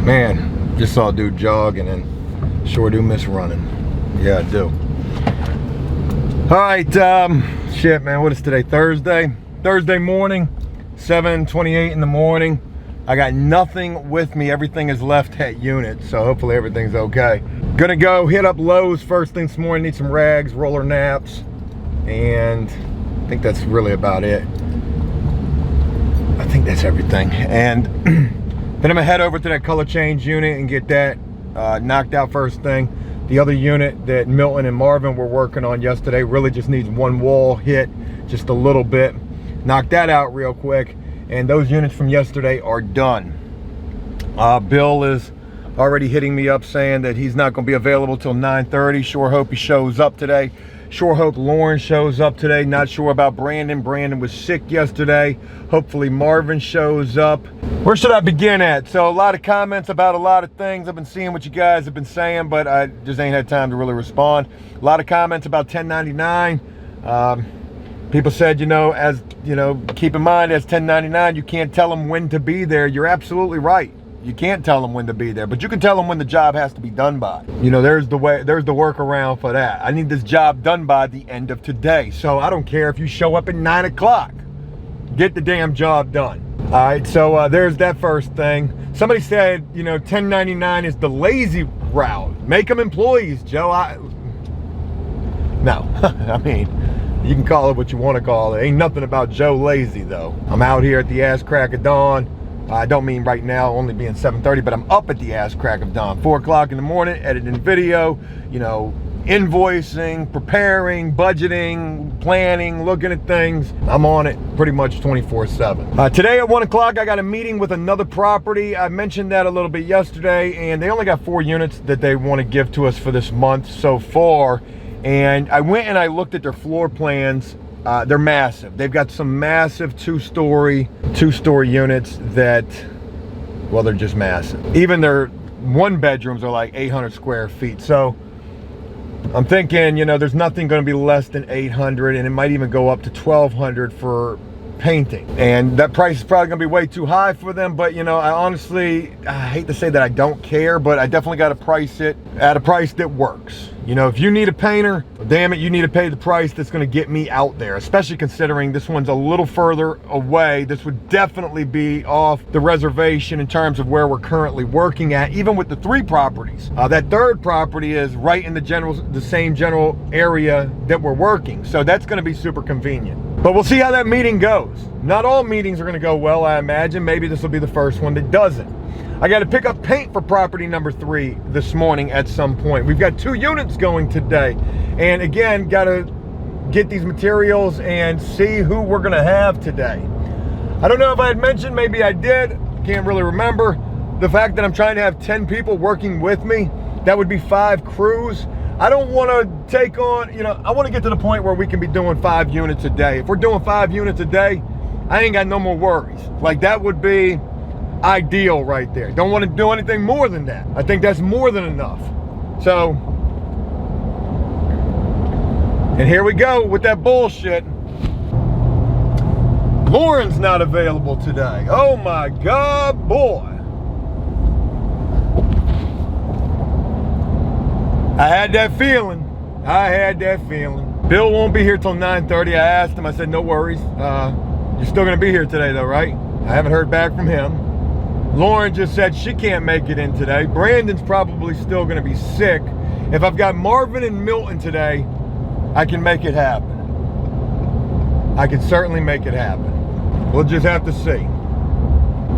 Man, just saw a dude jogging and sure do miss running. Yeah, I do. All right, shit, man, what is today? Thursday morning, 7:28 in the morning. I got nothing with me. Everything is left at unit, so hopefully everything's okay. Gonna go hit up Lowe's first thing this morning, need some rags, roller naps, and I think that's really about it. I think that's everything. And then I'm gonna head over to that color change unit and get that knocked out first thing. The other unit that Milton and Marvin were working on yesterday really just needs one wall hit, just a little bit. Knock that out real quick. And those units from yesterday are done. Bill is already hitting me up saying that he's not going to be available till 9:30. Sure hope he shows up today. Sure hope Lauren shows up today. Not sure about Brandon. Brandon was sick yesterday. Hopefully Marvin shows up. Where should I begin at? So a lot of comments about a lot of things. I've been seeing what you guys have been saying, but I just ain't had time to really respond. A lot of comments about 1099. People said, keep in mind as 1099, you can't tell them when to be there. You're absolutely right. You can't tell them when to be there, but you can tell them when the job has to be done by. There's the workaround for that. I need this job done by the end of today. So I don't care if you show up at 9 o'clock. Get the damn job done. All right, so there's that first thing. Somebody said, 1099 is the lazy route. Make them employees, Joe. No, I mean, you can call it what you want to call it. Ain't nothing about Joe lazy, though. I'm out here at the ass crack of dawn. I don't mean right now, only being 7:30, but I'm up at the ass crack of dawn. 4 o'clock in the morning, editing video, invoicing, preparing, budgeting, planning, looking at things. I'm on it pretty much 24/7. Today at 1 o'clock, I got a meeting with another property. I mentioned that a little bit yesterday, and they only got 4 units that they want to give to us for this month so far. And I went and I looked at their floor plans. They're massive. They've got some massive two-story units that, well, they're just massive. Even their 1-bedrooms are like 800 square feet. So I'm thinking, there's nothing going to be less than 800, and it might even go up to 1,200 for painting. And that price is probably going to be way too high for them, but I hate to say that I don't care, but I definitely got to price it at a price that works. If you need a painter, damn it, you need to pay the price that's going to get me out there, especially considering this one's a little further away. This would definitely be off the reservation in terms of where we're currently working at, even with the 3 properties. That third property is right in the same general area that we're working. So that's going to be super convenient. But we'll see how that meeting goes. Not all meetings are going to go well, I imagine. Maybe this will be the first one that doesn't. I got to pick up paint for property number 3 this morning at some point. We've got 2 units going today. And again, got to get these materials and see who we're going to have today. I don't know if I had mentioned, maybe I did. Can't really remember. The fact that I'm trying to have 10 people working with me. That would be 5 crews. I don't want to take on, I want to get to the point where we can be doing 5 units a day. If we're doing 5 units a day, I ain't got no more worries. Like, that would be ideal right there. Don't want to do anything more than that. I think that's more than enough. So, and here we go with that bullshit. Lauren's not available today. Oh my God, boy. I had that feeling. Bill won't be here till 9:30. I asked him, I said, no worries. You're still gonna be here today though, right? I haven't heard back from him. Lauren just said she can't make it in today. Brandon's probably still gonna be sick. If I've got Marvin and Milton today, I can make it happen. I can certainly make it happen. We'll just have to see.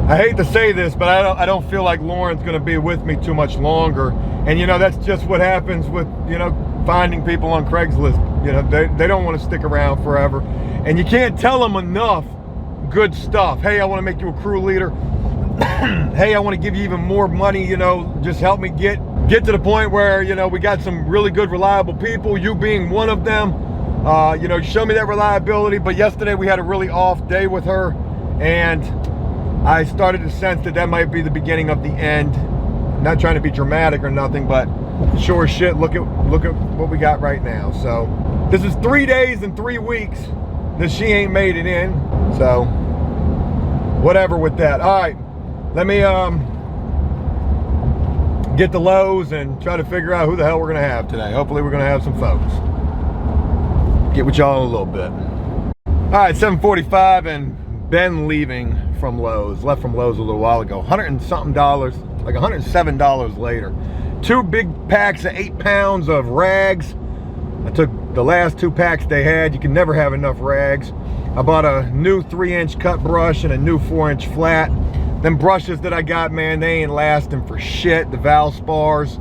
I hate to say this, but I don't feel like Lauren's gonna be with me too much longer. And that's just what happens with, finding people on Craigslist. They don't want to stick around forever. And you can't tell them enough good stuff. Hey, I want to make you a crew leader. Hey, I want to give you even more money, just help me get to the point where, we got some really good, reliable people, you being one of them. Show me that reliability. But yesterday we had a really off day with her, and I started to sense that might be the beginning of the end. Not trying to be dramatic or nothing, but sure as shit, look at what we got right now. So this is 3 days and 3 weeks that she ain't made it in. So whatever with that. All right, let me get to Lowe's and try to figure out who the hell we're gonna have today. Hopefully we're gonna have some folks. Get with y'all in a little bit. All right, 7:45 and been leaving from Lowe's. Left from Lowe's a little while ago. $100 and something, like $107 later. 2 big packs of 8 pounds of rags. I took the last 2 packs they had. You can never have enough rags. I bought a new 3-inch cut brush and a new 4-inch flat. Them brushes that I got, man, they ain't lasting for shit. The Valspars.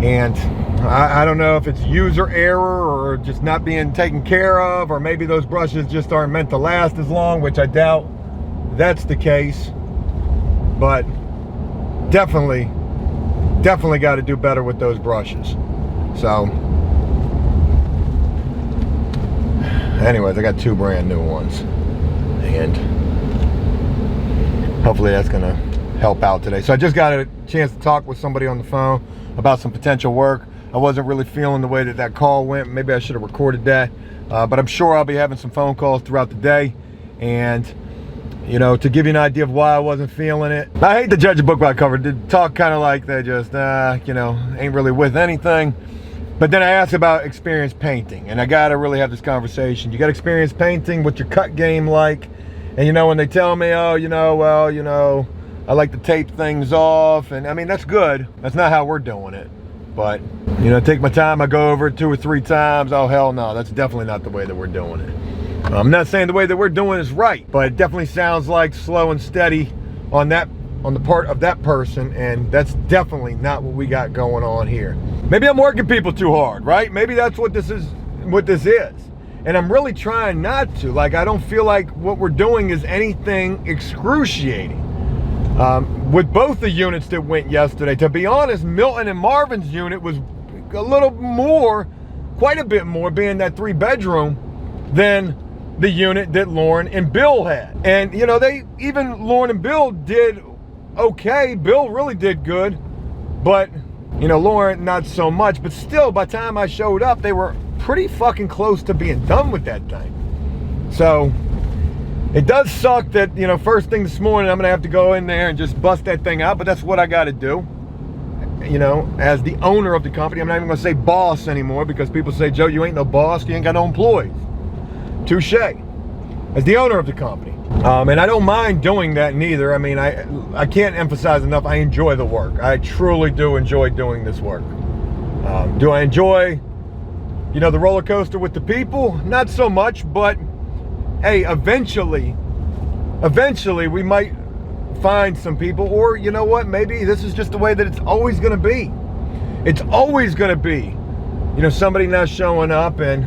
And I don't know if it's user error or just not being taken care of, or maybe those brushes just aren't meant to last as long, which I doubt that's the case. But definitely got to do better with those brushes. So anyways, I got 2 brand new ones, and hopefully that's gonna help out today. So I just got a chance to talk with somebody on the phone about some potential work. I wasn't really feeling the way that call went. Maybe I should have recorded that, but I'm sure I'll be having some phone calls throughout the day. And you know, to give you an idea of why I wasn't feeling it, I hate to judge a book by cover. They talk kind of like they just you know, ain't really with anything. But then I asked about experience painting, and I gotta really have this conversation. You got experience painting? What's your cut game like? And you know, when they tell me, oh, you know, well, you know, I like to tape things off, and I mean, that's good. That's not how we're doing it. But, you know, take my time, I go over it 2 or 3 times. Oh, hell no, that's definitely not the way that we're doing it. I'm not saying the way that we're doing is right, but it definitely sounds like slow and steady on the part of that person, and that's definitely not what we got going on here. Maybe I'm working people too hard, right? Maybe that's what this is. And I'm really trying not to. Like, I don't feel like what we're doing is anything excruciating. With both the units that went yesterday, to be honest, Milton and Marvin's unit was a little more, quite a bit more, being that 3-bedroom, than the unit that Lauren and Bill had. And you know, even Lauren and Bill did okay. Bill really did good, but you know, Lauren not so much. But still, by the time I showed up, they were pretty fucking close to being done with that thing. So it does suck that, you know, first thing this morning I'm gonna have to go in there and just bust that thing out, but that's what I gotta do. You know, as the owner of the company. I'm not even gonna say boss anymore, because people say, Joe, you ain't no boss, you ain't got no employees. Touche. As the owner of the company. And I don't mind doing that neither. I mean, I can't emphasize enough, I enjoy the work. I truly do enjoy doing this work. Do I enjoy, you know, the roller coaster with the people? Not so much, but hey, eventually we might find some people, or you know what, maybe this is just the way that it's always gonna be. It's always gonna be, you know, somebody not showing up, and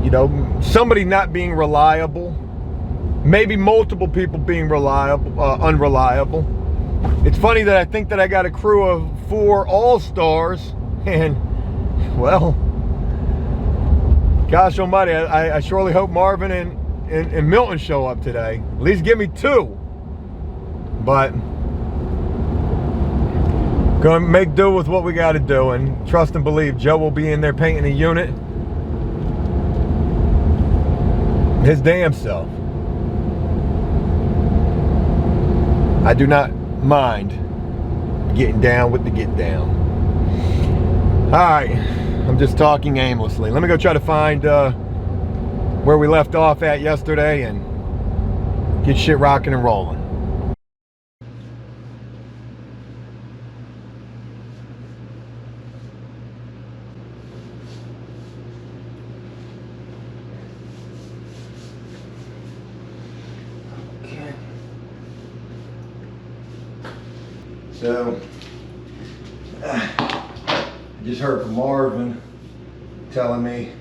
you know, somebody not being reliable, maybe multiple people being unreliable. It's funny that I think that I got a crew of 4 all-stars, and well, gosh almighty, I surely hope Marvin and Milton show up today. At least give me 2. But gonna make do with what we gotta do, and trust and believe Joe will be in there painting a unit his damn self. I do not mind getting down with the get down. Alright, I'm just talking aimlessly. Let me go try to find where we left off at yesterday and get shit rocking and rolling. Okay. So, I just heard from Marvin telling me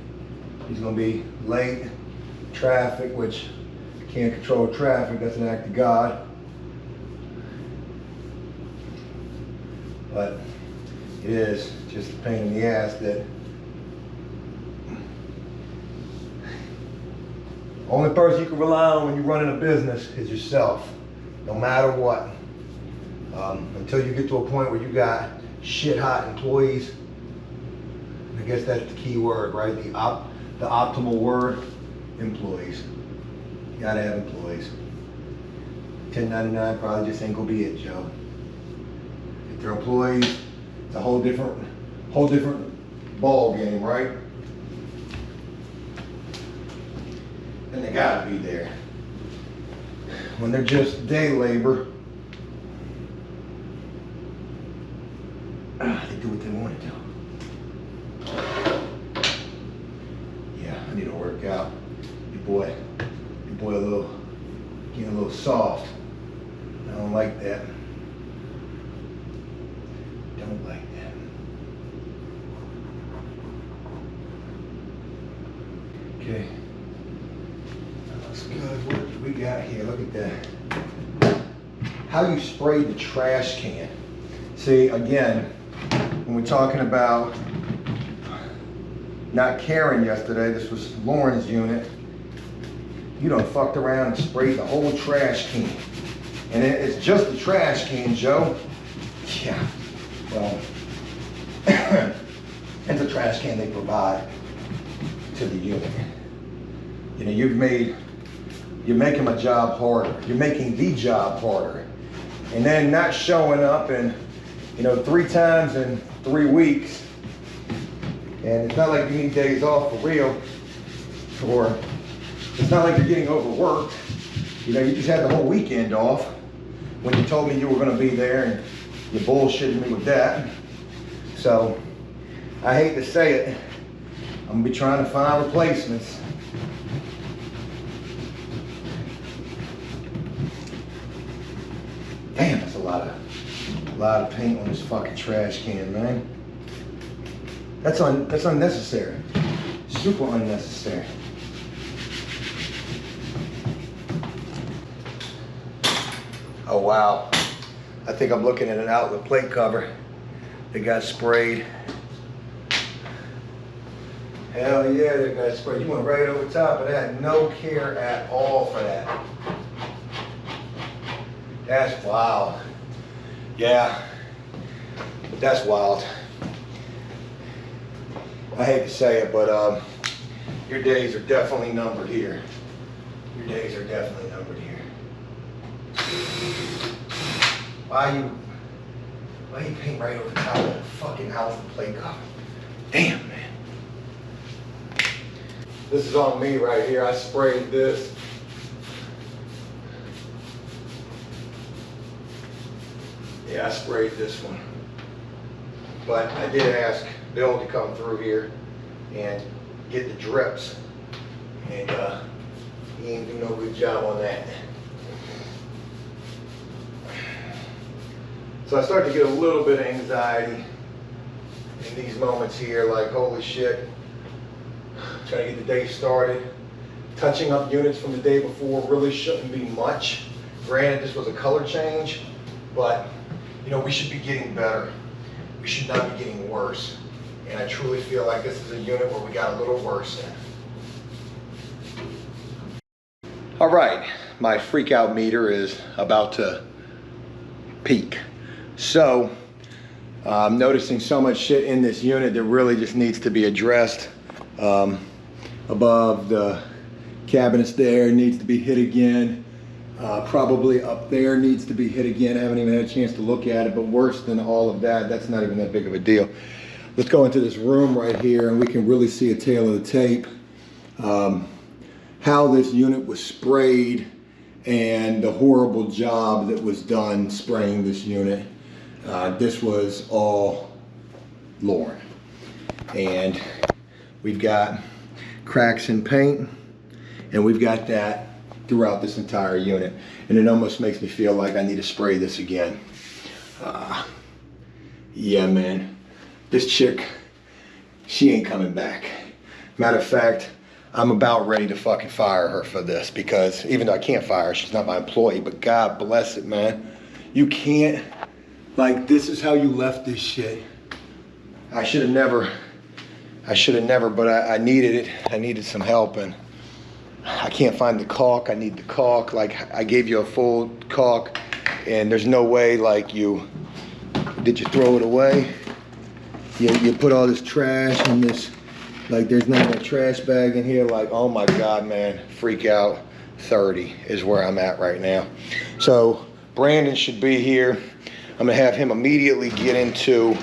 he's going to be late. Traffic, which can't control traffic, that's an act of God. But it is just a pain in the ass that only person you can rely on when you're running a business is yourself, no matter what. Until you get to a point where you got shit hot employees. I guess that's the key word, right? The optimal word, employees. You gotta have employees. 1099 probably just ain't gonna be it, Joe. your employees, it's a whole different ball game, right? And they gotta be there. When they're just day labor, they do what they want to do. Yeah, I need to work out. Your boy getting a little soft. I don't like that. Don't like that. Okay. That looks good. What do we got here? Look at that. How you sprayed the trash can. See, again, when we're talking about not caring yesterday, this was Lauren's unit. You done fucked around and sprayed the whole trash can. And it's just the trash can, Joe. Yeah, well, it's a trash can they provide to the unit. You know, you're making my job harder. You're making the job harder. And then not showing up and, 3 times in 3 weeks. And it's not like you need days off for real, or it's not like you're getting overworked. You just had the whole weekend off when you told me you were gonna be there, and you bullshitted me with that. So, I hate to say it, I'm gonna be trying to find replacements. Damn, that's a lot of paint on this fucking trash can, man. That's unnecessary. Super unnecessary. Oh wow. I think I'm looking at an outlet plate cover that got sprayed. Hell yeah, that got sprayed. You went right over top of that. No care at all for that. That's wild. Yeah, but that's wild. I hate to say it, but your days are definitely numbered here. Your days are definitely numbered here. Why you paint right over top of the fucking outlet plate cover? Damn, man. This is on me right here. I sprayed this. Yeah, I sprayed this one. But I did ask Bill to come through here and get the drips. And he ain't do no good job on that. So I start to get a little bit of anxiety in these moments here, like holy shit, trying to get the day started. Touching up units from the day before really shouldn't be much. Granted, this was a color change, but we should be getting better. We should not be getting worse. And I truly feel like this is a unit where we got a little worse in. All right, my Freakout meter is about to peak. So I'm noticing so much shit in this unit that really just needs to be addressed. Above the cabinets there needs to be hit again. Probably up there needs to be hit again. I haven't even had a chance to look at it, but worse than all of that, that's not even that big of a deal. Let's go into this room right here and we can really see a tail of the tape. How this unit was sprayed and the horrible job that was done spraying this unit. This was all Lauren. And we've got cracks in paint, and we've got that throughout this entire unit. And it almost makes me feel like I need to spray this again. Yeah, man. This chick, she ain't coming back. Matter of fact, I'm about ready to fucking fire her for this, because even though I can't fire her, she's not my employee, but God bless it, man. You can't, like, this is how you left this shit. I should have never, but I needed it. I needed some help, and I can't find the caulk. I need the caulk. Like, I gave you a full caulk, and there's no way, like, did you throw it away? You put all this trash in this, like, there's not a trash bag in here. Like, oh my God, man, Freakout 30 is where I'm at right now. So Brandon should be here I'm gonna have him immediately get into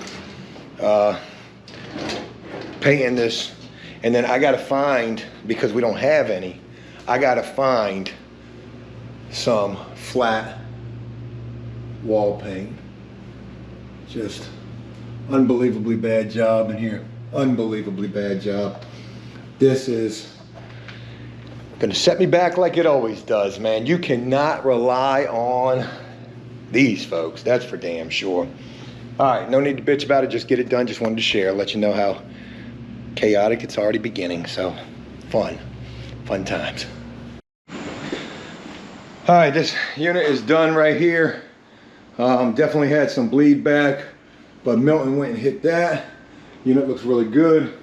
painting this, and then I gotta find, because we don't have any, I gotta find some flat wall paint. Just unbelievably bad job in here. Unbelievably bad job. This is gonna set me back like it always does, man. You cannot rely on these folks, that's for damn sure. All right, no need to bitch about it, just get it done. Just wanted to share, let you know how chaotic it's already beginning. So fun times. All right, this unit is done right here. Definitely had some bleed back, but Milton went and hit that. Unit looks really good.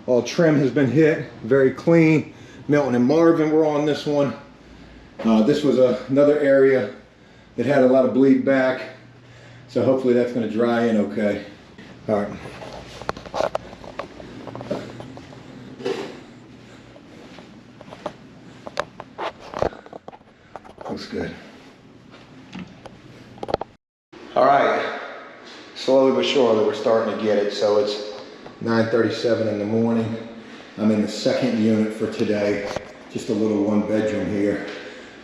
All trim has been hit, very clean. Milton and Marvin were on this one. This was another area that had a lot of bleed back, so hopefully that's going to dry in okay. All right. Looks good. All right, slowly but surely we're starting to get it. So it's 9:37 in the morning. I'm in the second unit for today. Just a little one bedroom here.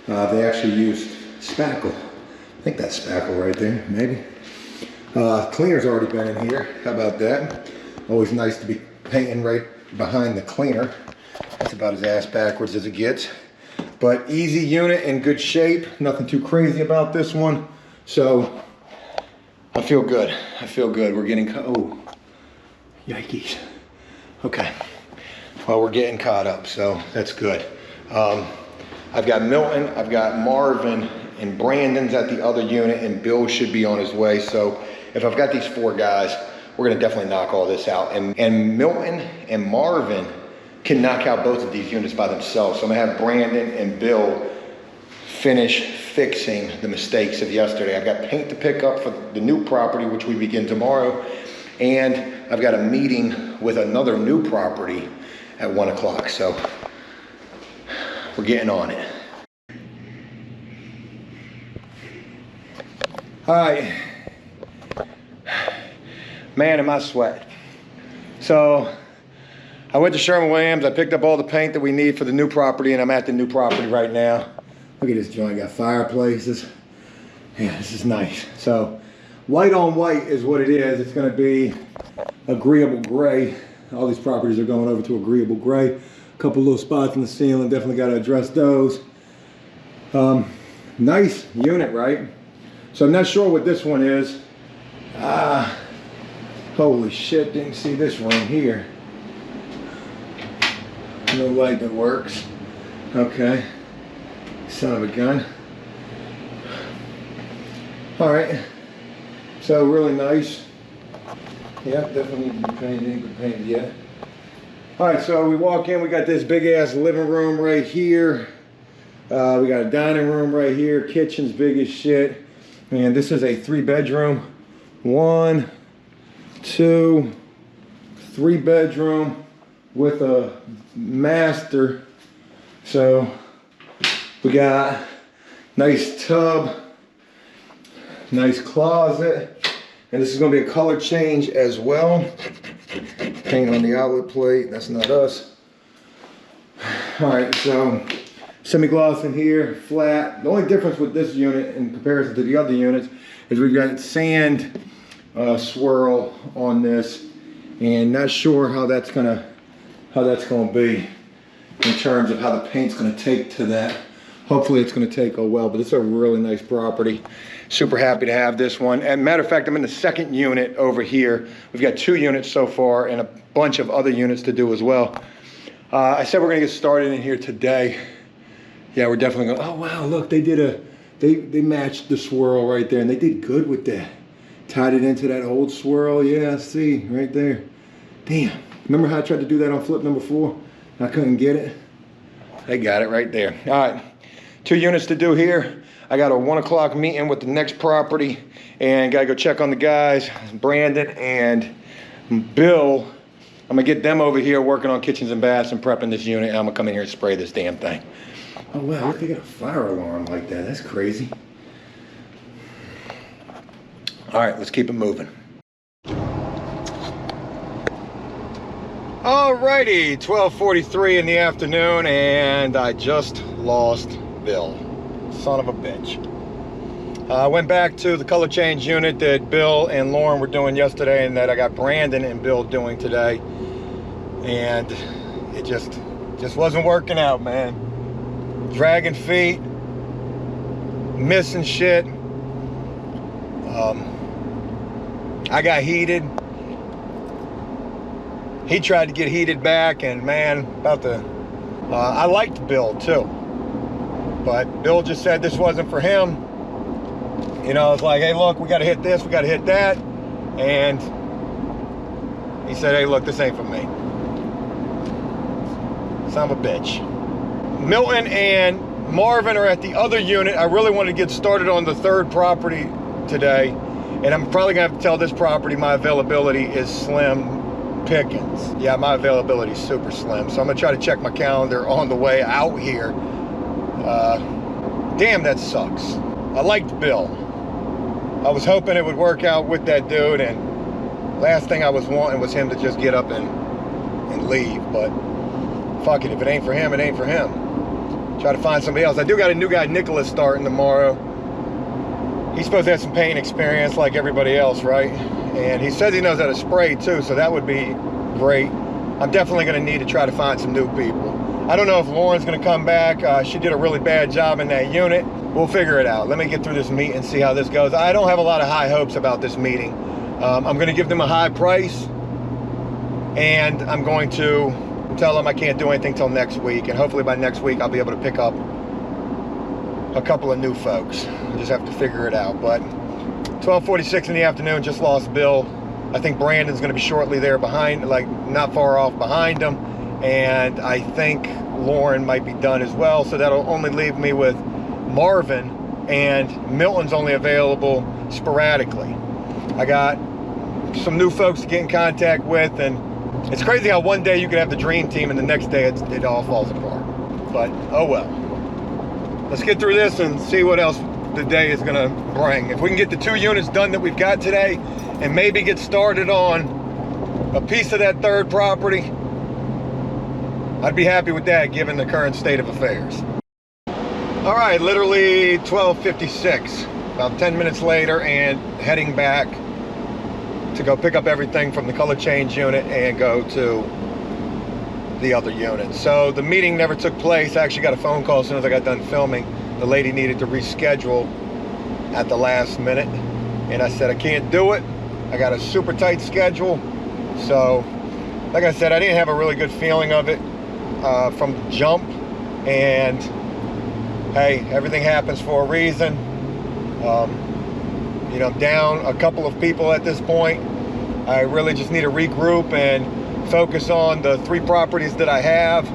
They actually used spackle. I think that's spackle right there, maybe. Cleaner's already been in here. How about that? Always nice to be painting right behind the cleaner. That's about as ass backwards as it gets. But easy unit, in good shape. Nothing too crazy about this one. So I feel good. I feel good. We're getting, oh, yikes. Okay. Well, we're getting caught up, so that's good. I've got Milton, I've got Marvin, and Brandon's at the other unit, and Bill should be on his way. So if I've got these 4 guys, we're gonna definitely knock all this out. And Milton and Marvin can knock out both of these units by themselves. So I'm gonna have Brandon and Bill finish fixing the mistakes of yesterday. I've got paint to pick up for the new property, which we begin tomorrow. And I've got a meeting with another new property at 1 o'clock. So we're getting on it. All right. Man, am I sweating. So I went to Sherwin-Williams. I picked up all the paint that we need for the new property, and I'm at the new property right now. Look at this joint, got fireplaces. Yeah, this is nice. So white on white is what it is. It's gonna be agreeable gray. All these properties are going over to agreeable gray. A couple little spots in the ceiling, definitely gotta address those. Nice unit, right? So I'm not sure what this one is. Holy shit, didn't see this room here. No light that works. Okay. Son of a gun. All right. So really nice. Yeah, definitely need to be painted. Ain't been painted yet. All right, so we walk in. We got this big ass living room right here. We got a dining room right here. Kitchen's big as shit. And this is a 3-bedroom. 1, 2, 3-bedroom with a master. So we got nice tub, nice closet, and this is going to be a color change as well. Paint on the outlet plate, that's not us. All right, so semi-gloss in here, flat. The only difference with this unit in comparison to the other units is we've got sand swirl on this, and not sure how that's gonna be in terms of how the paint's gonna take to that. Hopefully it's gonna take well, but it's a really nice property. Super happy to have this one. And matter of fact, I'm in the second unit over here. We've got 2 units so far and a bunch of other units to do as well. I said we're gonna get started in here today. Yeah, we're definitely gonna, oh wow, look, they matched the swirl right there, and they did good with that. Tied it into that old swirl, yeah, see, right there. Damn, remember how I tried to do that on flip number 4? I couldn't get it. They got it right there. All right, 2 units to do here. I got a 1 o'clock meeting with the next property, and gotta go check on the guys, Brandon and Bill. I'm gonna get them over here working on kitchens and baths and prepping this unit, and I'm gonna come in here and spray this damn thing. Oh wow, look, they got a fire alarm like that. That's crazy. All right, let's keep it moving. Alrighty, 12:43 in the afternoon, and I just lost Bill. Son of a bitch. I went back to the color change unit that Bill and Lauren were doing yesterday and that I got Brandon and Bill doing today. And it just wasn't working out, man. Dragging feet, missing shit. I got heated. He tried to get heated back, and man, I liked Bill too. But Bill just said this wasn't for him. You know, it's like, hey, look, we got to hit this, we got to hit that. And he said, hey, look, this ain't for me. Son of a bitch. Milton and Marvin are at the other unit. I really want to get started on the third property today. And I'm probably going to have to tell this property my availability is slim pickings. Yeah, my availability is super slim. So I'm going to try to check my calendar on the way out here. Damn, that sucks. I liked Bill. I was hoping it would work out with that dude, and last thing I was wanting was him to just get up and leave. But fuck it, if it ain't for him, it ain't for him. Try to find somebody else. I do got a new guy, Nicholas, starting tomorrow. He's supposed to have some paint experience like everybody else, right? And he says he knows how to spray too, so that would be great. I'm definitely going to need to try to find some new people. I don't know if Lauren's going to come back. She did a really bad job in that unit. We'll figure it out. Let me get through this meet and see how this goes. I don't have a lot of high hopes about this meeting. I'm going to give them a high price, and I'm going to tell them I can't do anything till next week. And hopefully by next week I'll be able to pick up a couple of new folks. I just have to figure it out. But 12:46 in the afternoon, just lost Bill. I think Brandon's going to be shortly there behind, like not far off behind him. And I think Lauren might be done as well. So that'll only leave me with Marvin, and Milton's only available sporadically. I got some new folks to get in contact with, and it's crazy how one day you can have the dream team and the next day it all falls apart. But oh well. Let's get through this and see what else the day is gonna bring. If we can get the 2 units done that we've got today and maybe get started on a piece of that third property, I'd be happy with that given the current state of affairs. All right, literally 12:56, about 10 minutes later, and heading back to go pick up everything from the color change unit and go to the other unit. So the meeting never took place. I actually got a phone call as soon as I got done filming. The lady needed to reschedule at the last minute, and I said I can't do it. I got a super tight schedule. So like I said, I didn't have a really good feeling of it from the jump, and hey, everything happens for a reason. You know, I'm down a couple of people at this point. I really just need to regroup and focus on the 3 properties that I have.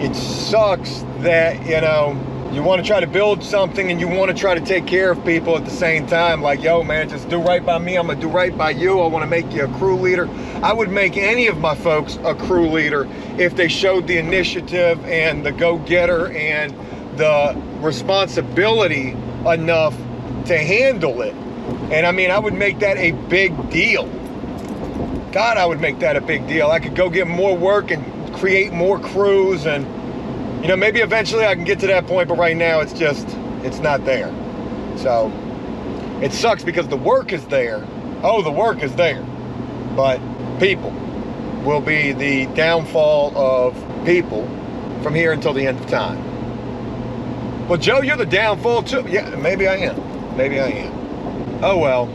It sucks that, you know, you want to try to build something and you want to try to take care of people at the same time. Like, yo, man, just do right by me. I'm going to do right by you. I want to make you a crew leader. I would make any of my folks a crew leader if they showed the initiative and the go-getter and the responsibility enough to handle it. And I mean, I would make that a big deal. God, I would make that a big deal. I could go get more work and create more crews, and you know, maybe eventually I can get to that point, but right now it's not there. So it sucks because the work is there. Oh, the work is there, but people will be the downfall of people from here until the end of time. Well, Joe, you're the downfall too. Yeah, maybe I am. Maybe I am. Oh well.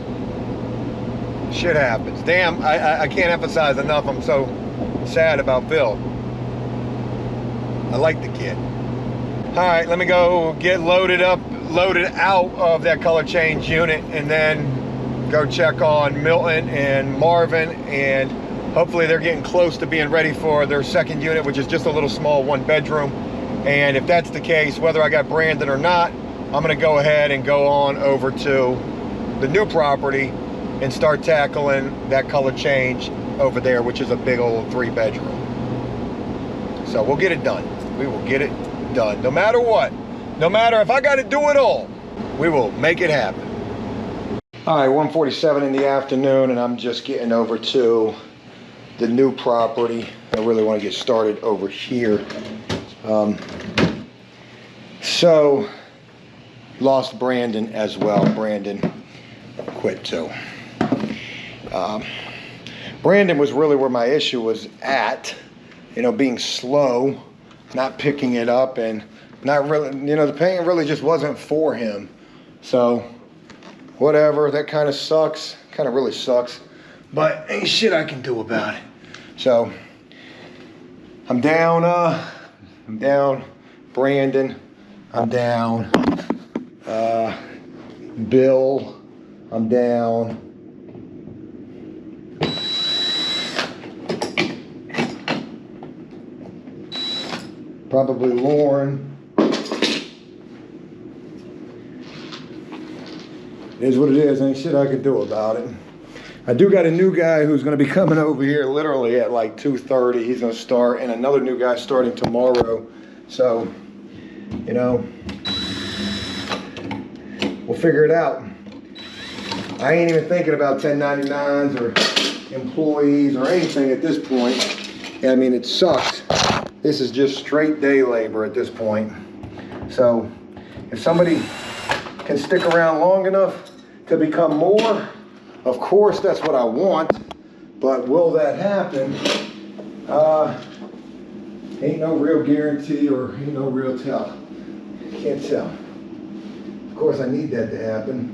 Shit happens. Damn, I can't emphasize enough. I'm so sad about Bill. I like the kid. All right, let me go get loaded out of that color change unit, and then go check on Milton and Marvin, and hopefully they're getting close to being ready for their second unit, which is just a little small 1-bedroom. And if that's the case, whether I got Brandon or not, I'm gonna go ahead and go on over to the new property and start tackling that color change over there, which is a big old 3-bedroom. So we'll get it done. We will get it done. No matter what. No matter if I got to do it all, we will make it happen. All right, 1:47 in the afternoon, and I'm just getting over to the new property. I really want to get started over here. So, lost Brandon as well. Brandon quit too. Brandon was really where my issue was at. You know, being slow, not picking it up, and not really, you know, the paint really just wasn't for him. So, whatever, that kind of sucks. Kind of really sucks. But ain't shit I can do about it. So, I'm down Brandon. I'm down Bill. I'm down probably Lauren. It is what it is. Ain't shit I can do about it. I do got a new guy who's going to be coming over here literally at like 2:30. He's going to start, and another new guy starting tomorrow. So, you know, we'll figure it out. I ain't even thinking about 1099s or employees or anything at this point. I mean, it sucks. This is just straight day labor at this point. So, if somebody can stick around long enough to become more, of course that's what I want. But will that happen? Ain't no real guarantee or ain't no real tell. Can't tell. Of course I need that to happen.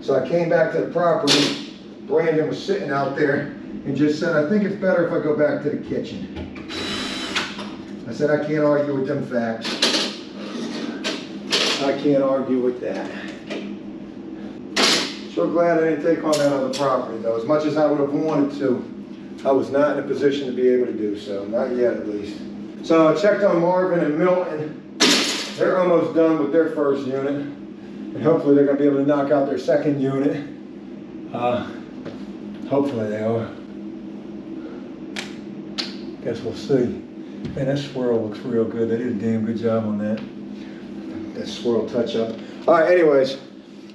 So I came back to the property. Brandon was sitting out there and just said, I think it's better if I go back to the kitchen. I said, I can't argue with them facts. I can't argue with that. So glad I didn't take on that other property though. As much as I would have wanted to, I was not in a position to be able to do so. Not yet, at least. So I checked on Marvin and Milton. They're almost done with their first unit. And hopefully they're going to be able to knock out their second unit. Hopefully they are. Guess we'll see. Man, that swirl looks real good. They did a damn good job on that. That swirl touch up. All right, anyways.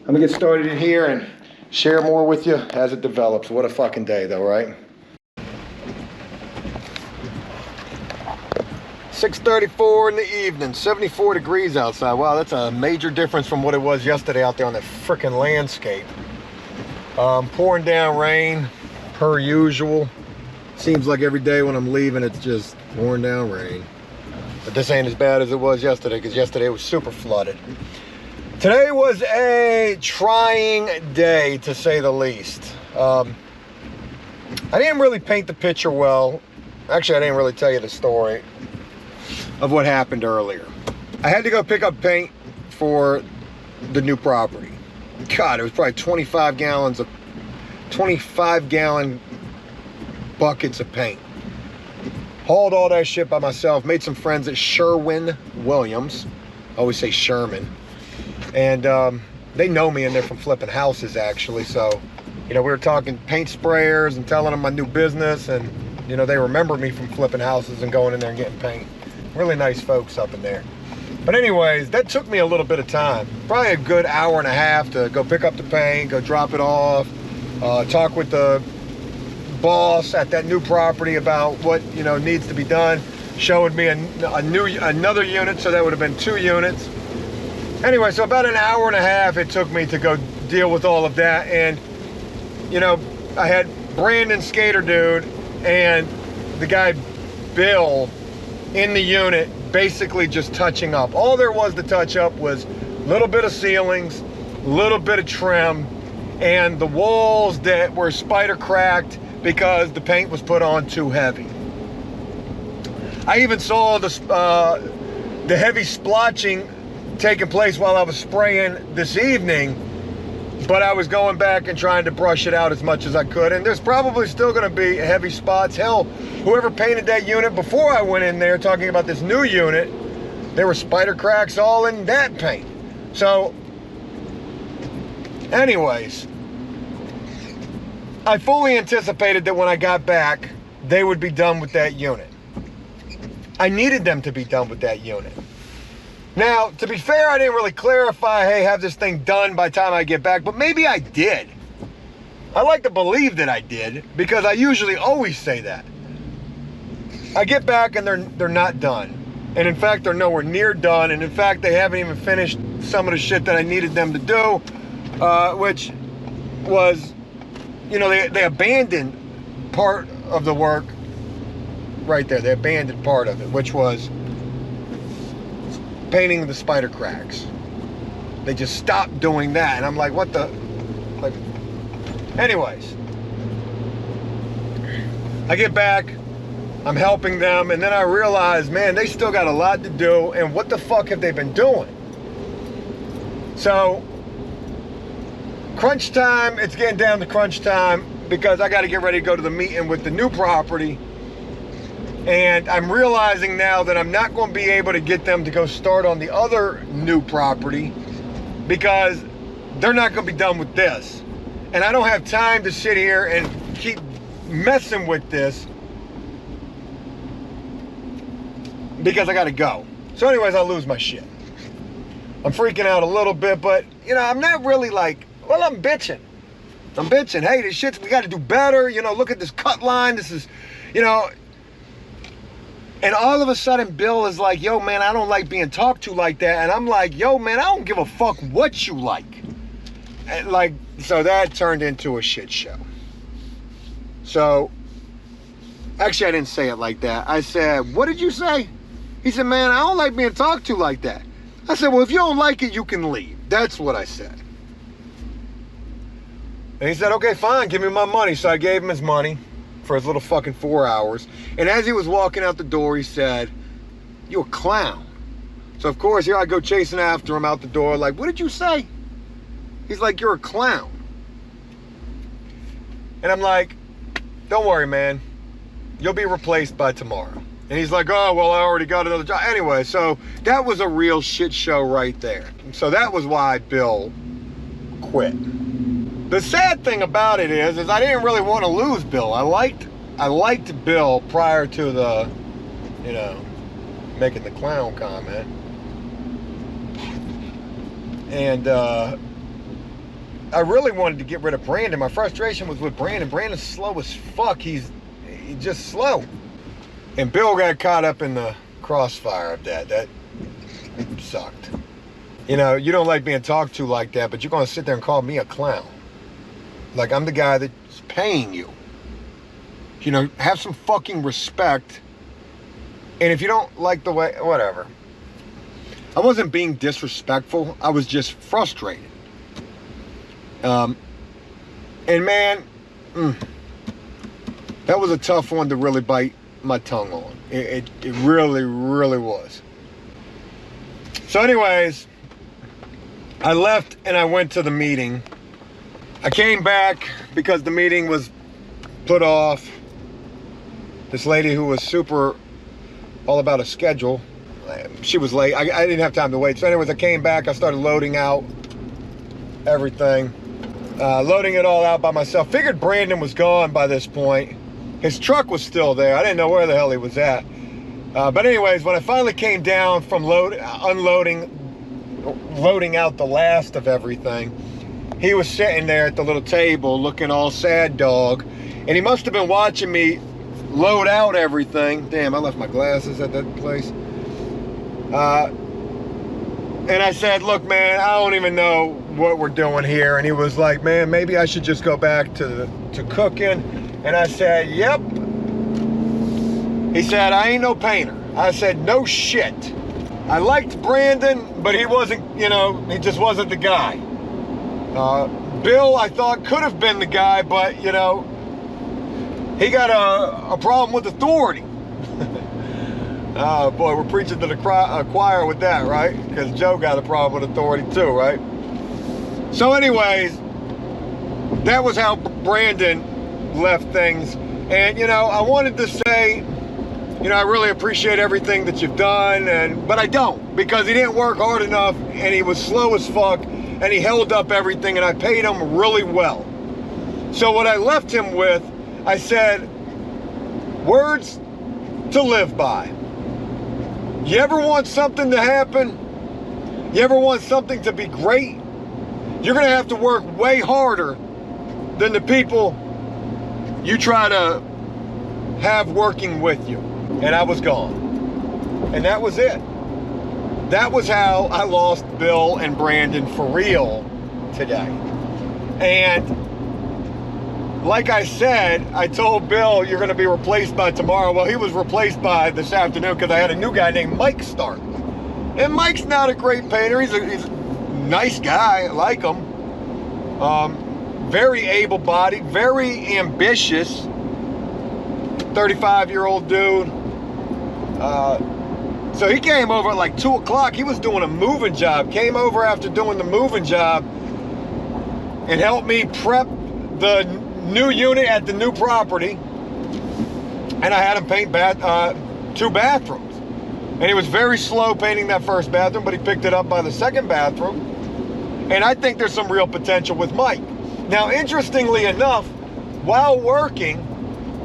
I'm going to get started in here and share more with you as it develops. What a fucking day though, right? 6:34 in the evening, 74 degrees outside. Wow, that's a major difference from what it was yesterday out there on that frickin' landscape. Pouring down rain, per usual. Seems like every day when I'm leaving, it's just pouring down rain. But this ain't as bad as it was yesterday, because yesterday it was super flooded. Today was a trying day, to say the least. I didn't really paint the picture well. Actually, I didn't really tell you the story of what happened earlier. I had to go pick up paint for the new property. God, it was probably 25 gallon buckets of paint. Hauled all that shit by myself. Made some friends at Sherwin-Williams. I always say Sherman. And they know me, and they're from flipping houses actually. So, you know, we were talking paint sprayers and telling them my new business, and you know, they remember me from flipping houses and going in there and getting paint. Really nice folks up in there. But anyways, that took me a little bit of time. Probably a good hour and a half to go pick up the paint, go drop it off, talk with the boss at that new property about what, you know, needs to be done. Showed me another unit, so that would have been 2 units. Anyway, so about an hour and a half it took me to go deal with all of that. And, you know, I had Brandon Skater Dude and the guy Bill in the unit basically just touching up. All there was to touch up was a little bit of ceilings, a little bit of trim, and the walls that were spider cracked because the paint was put on too heavy. I even saw the heavy splotching taking place while I was spraying this evening, but I was going back and trying to brush it out as much as I could, and there's probably still going to be heavy spots. Hell, whoever painted that unit before I went in there talking about this new unit, there were spider cracks all in that paint. So anyways, I fully anticipated that when I got back they would be done with that unit. I needed them to be done with that unit. Now, to be fair, I didn't really clarify, hey, have this thing done by the time I get back, but maybe I did. I like to believe that I did, because I usually always say that. I get back and they're not done. And in fact, they're nowhere near done. And in fact, they haven't even finished some of the shit that I needed them to do, which was, you know, they abandoned part of the work right there. They abandoned part of it, which was painting the spider cracks. They just stopped doing that. And I'm like, what the, like, anyways. I get back, I'm helping them, and then I realize, man, they still got a lot to do, and what the fuck have they been doing? So, crunch time, it's getting down to crunch time, because I got to get ready to go to the meeting with the new property. And I'm realizing now that I'm not going to be able to get them to go start on the other new property, because they're not going to be done with this. And I don't have time to sit here and keep messing with this, because I got to go. So anyways, I lose my shit. I'm freaking out a little bit, but, you know, I'm not really like, well, I'm bitching. I'm bitching. Hey, this shit, we got to do better. You know, look at this cut line. This is, you know. And all of a sudden, Bill is like, yo, man, I don't like being talked to like that. And I'm like, yo, man, I don't give a fuck what you like. And like, so that turned into a shit show. So, actually, I didn't say it like that. I said, what did you say? He said, man, I don't like being talked to like that. I said, well, if you don't like it, you can leave. That's what I said. And he said, okay, fine, give me my money. So I gave him his money for his little fucking 4 hours. And as he was walking out the door, he said, you a clown. So of course, here I go chasing after him out the door, like, what did you say? He's like, you're a clown. And I'm like, don't worry, man. You'll be replaced by tomorrow. And he's like, oh, well, I already got another job. Anyway, so that was a real shit show right there. So that was why Bill quit. The sad thing about it is I didn't really want to lose Bill. I liked Bill prior to the, you know, making the clown comment. And I really wanted to get rid of Brandon. My frustration was with Brandon. Brandon's slow as fuck. He's just slow. And Bill got caught up in the crossfire of that. That sucked. You know, you don't like being talked to like that, but you're going to sit there and call me a clown. Like, I'm the guy that's paying you. You know, have some fucking respect. And if you don't like the way, whatever. I wasn't being disrespectful. I was just frustrated. And man, that was a tough one to really bite my tongue on. It really, really was. So anyways, I left and I went to the meeting. I came back because the meeting was put off. This lady who was super all about a schedule, she was late. I didn't have time to wait. So anyways, I came back. I started loading out everything. Loading it all out by myself. Figured Brandon was gone by this point. His truck was still there. I didn't know where the hell he was at. But anyways, when I finally came down from loading out the last of everything, he was sitting there at the little table looking all sad dog. And he must have been watching me load out everything. Damn, I left my glasses at that place. And I said, look, man, I don't even know what we're doing here. And he was like, man, maybe I should just go back to cooking. And I said, yep. He said, I ain't no painter. I said, no shit. I liked Brandon, but he wasn't, you know, he just wasn't the guy. Bill, I thought, could have been the guy, but, you know, he got a problem with authority. Boy, we're preaching to the choir with that, right? Because Joe got a problem with authority too, right? So anyways, that was how Brandon left things. And, you know, I wanted to say, you know, I really appreciate everything that you've done, but I don't, because he didn't work hard enough, and he was slow as fuck, and he held up everything, and I paid him really well. So what I left him with, I said, words to live by. You ever want something to happen? You ever want something to be great? You're gonna have to work way harder than the people you try to have working with you. And I was gone. And that was it. That was how I lost Bill and Brandon for real today. And like I said, I told Bill, you're gonna be replaced by tomorrow. Well, he was replaced by this afternoon because I had a new guy named Mike start. And Mike's not a great painter. He's a nice guy, I like him. Very able-bodied, very ambitious, 35-year-old dude. So he came over at like 2 o'clock. He was doing a moving job. Came over after doing the moving job and helped me prep the new unit at the new property. And I had him paint 2 bathrooms. And he was very slow painting that first bathroom, but he picked it up by the second bathroom. And I think there's some real potential with Mike. Now, interestingly enough, while working,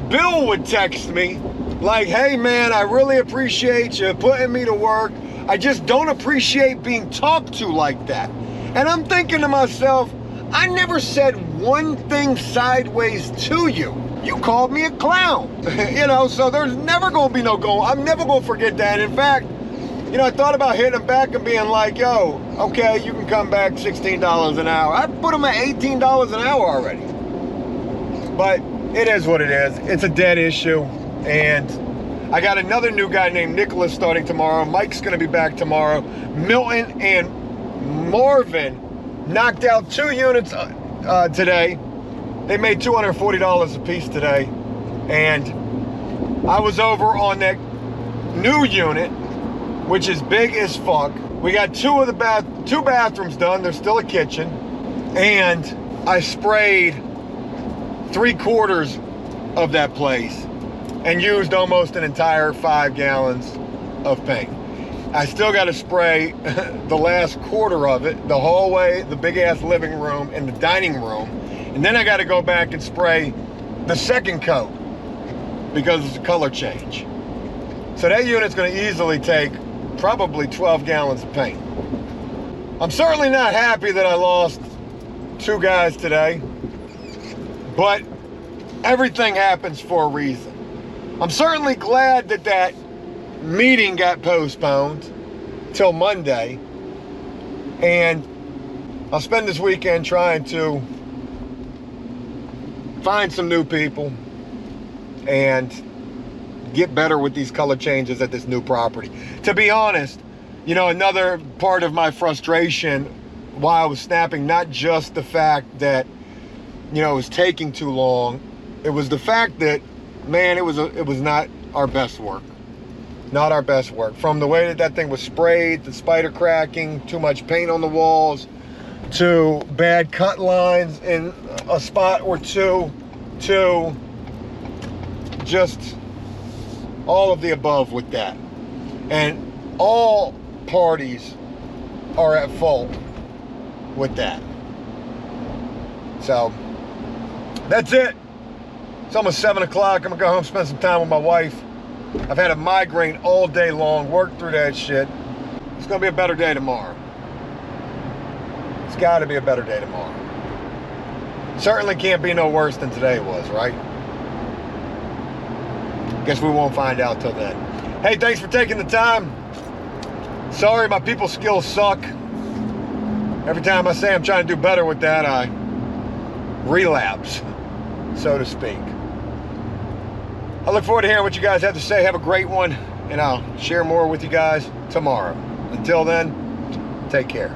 Bill would text me like, hey man, I really appreciate you putting me to work. I just don't appreciate being talked to like that. And I'm thinking to myself, I never said one thing sideways to you. You called me a clown, you know, so there's never gonna be no going. I'm never gonna forget that. In fact, you know, I thought about hitting him back and being like, yo, okay, you can come back $16 an hour. I put him at $18 an hour already. But it is what it is. It's a dead issue. And I got another new guy named Nicholas starting tomorrow. Mike's gonna be back tomorrow. Milton and Marvin knocked out 2 units today. They made $240 a piece today. And I was over on that new unit, which is big as fuck. We got 2 bathrooms done. There's still a kitchen. And I sprayed 3/4 of that place and used almost an entire 5 gallons of paint. I still got to spray the last quarter of it, the hallway, the big ass living room, and the dining room. And then I got to go back and spray the second coat because it's a color change. So that unit's going to easily take probably 12 gallons of paint. I'm certainly not happy that I lost 2 guys today, but everything happens for a reason. I'm certainly glad that that meeting got postponed till Monday, and I'll spend this weekend trying to find some new people and get better with these color changes at this new property. To be honest, you know, another part of my frustration while I was snapping, not just the fact that, you know, it was taking too long, it was the fact that, man, it was not our best work. Not our best work. From the way that that thing was sprayed, the spider cracking, too much paint on the walls, to bad cut lines in a spot or two, to just all of the above with that. And all parties are at fault with that. So that's it. It's almost 7 o'clock. I'm gonna go home, spend some time with my wife. I've had a migraine all day long, worked through that shit. It's gonna be a better day tomorrow. It's gotta be a better day tomorrow. Certainly can't be no worse than today was, right? Guess we won't find out till then. Hey, thanks for taking the time. Sorry, my people skills suck. Every time I say I'm trying to do better with that, I relapse, so to speak. I look forward to hearing what you guys have to say. Have a great one, and I'll share more with you guys tomorrow. Until then, take care.